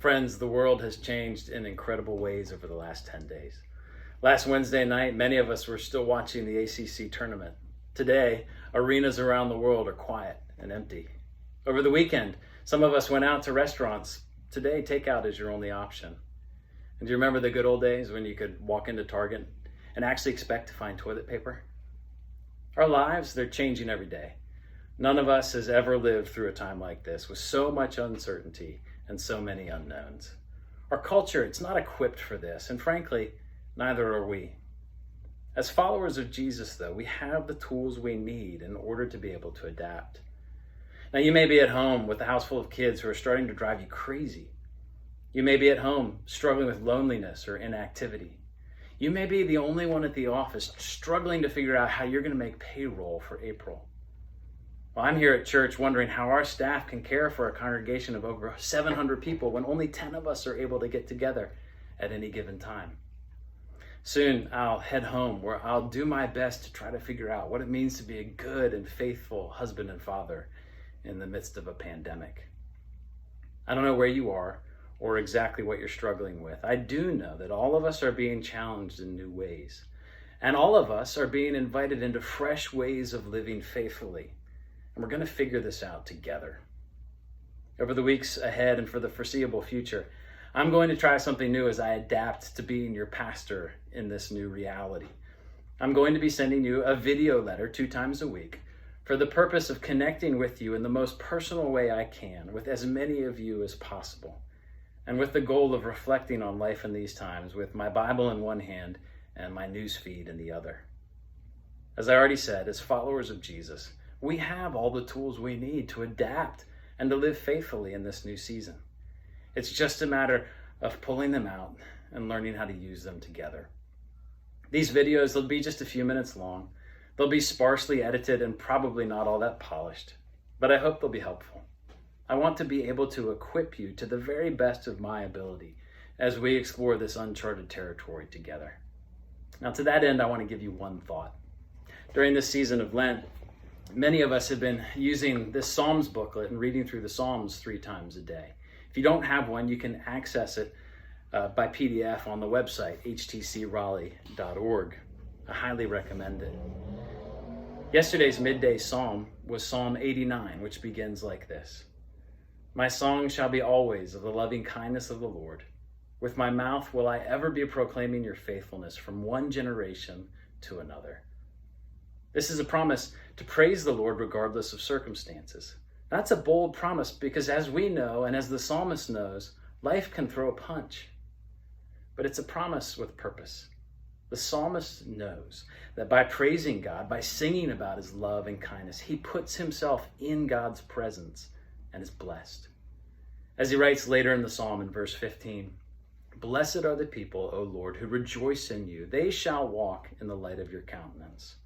Friends, the world has changed in incredible ways over the last 10 days. Last Wednesday night, many of us were still watching the ACC tournament. Today, arenas around the world are quiet and empty. Over the weekend, some of us went out to restaurants. Today, takeout is your only option. And do you remember the good old days when you could walk into Target and actually expect to find toilet paper? Our lives, they're changing every day. None of us has ever lived through a time like this with so much uncertainty and so many unknowns. Our culture, it's not equipped for this, and frankly, neither are we. As followers of Jesus, though, we have the tools we need in order to be able to adapt. Now, you may be at home with a house full of kids who are starting to drive you crazy. You may be at home struggling with loneliness or inactivity. You may be the only one at the office struggling to figure out how you're going to make payroll for April. Well, I'm here at church wondering how our staff can care for a congregation of over 700 people when only 10 of us are able to get together at any given time. Soon I'll head home where I'll do my best to try to figure out what it means to be a good and faithful husband and father in the midst of a pandemic. I don't know where you are or exactly what you're struggling with. I do know that all of us are being challenged in new ways, and all of us are being invited into fresh ways of living faithfully. And we're going to figure this out together. Over the weeks ahead and for the foreseeable future, I'm going to try something new as I adapt to being your pastor in this new reality. I'm going to be sending you a video letter 2 times a week for the purpose of connecting with you in the most personal way I can with as many of you as possible, and with the goal of reflecting on life in these times with my Bible in one hand and my news feed in the other. As I already said, as followers of Jesus, we have all the tools we need to adapt and to live faithfully in this new season. It's just a matter of pulling them out and learning how to use them together. These videos, they'll be just a few minutes long. They'll be sparsely edited and probably not all that polished, but I hope they'll be helpful. I want to be able to equip you to the very best of my ability as we explore this uncharted territory together. Now, to that end, I want to give you one thought. During this season of Lent, many of us have been using this Psalms booklet and reading through the Psalms 3 times a day. If you don't have one, you can access it by PDF on the website, htcraleigh.org. I highly recommend it. Yesterday's midday psalm was Psalm 89, which begins like this. My song shall be always of the loving kindness of the Lord. With my mouth will I ever be proclaiming your faithfulness from one generation to another. This is a promise to praise the Lord regardless of circumstances. That's a bold promise because as we know and as the psalmist knows, life can throw a punch. But it's a promise with purpose. The psalmist knows that by praising God, by singing about his love and kindness, he puts himself in God's presence and is blessed. As he writes later in the psalm in verse 15, Blessed are the people, O Lord, who rejoice in you. They shall walk in the light of your countenance.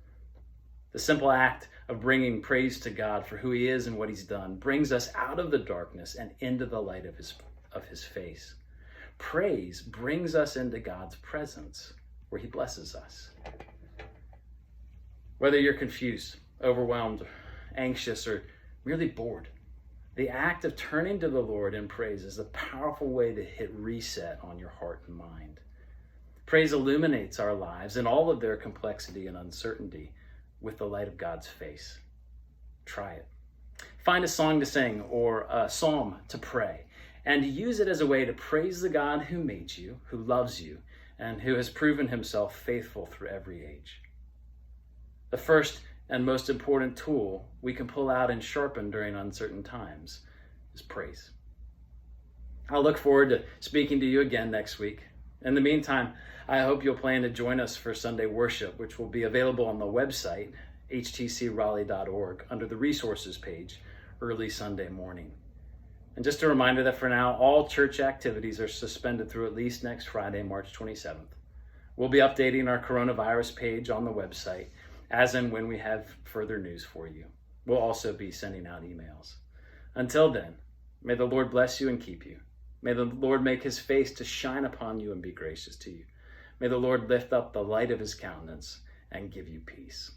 The simple act of bringing praise to God for who he is and what he's done brings us out of the darkness and into the light of his face. Praise brings us into God's presence where he blesses us. Whether you're confused, overwhelmed, anxious, or really bored, the act of turning to the Lord in praise is a powerful way to hit reset on your heart and mind. Praise illuminates our lives in all of their complexity and uncertainty with the light of God's face. Try it. Find a song to sing or a psalm to pray and use it as a way to praise the God who made you, who loves you, and who has proven himself faithful through every age. The first and most important tool we can pull out and sharpen during uncertain times is praise. I'll look forward to speaking to you again next week. In the meantime, I hope you'll plan to join us for Sunday worship, which will be available on the website, htcraleigh.org, under the resources page, early Sunday morning. And just a reminder that for now, all church activities are suspended through at least next Friday, March 27th. We'll be updating our coronavirus page on the website as and when we have further news for you. We'll also be sending out emails. Until then, may the Lord bless you and keep you. May the Lord make his face to shine upon you and be gracious to you. May the Lord lift up the light of his countenance and give you peace.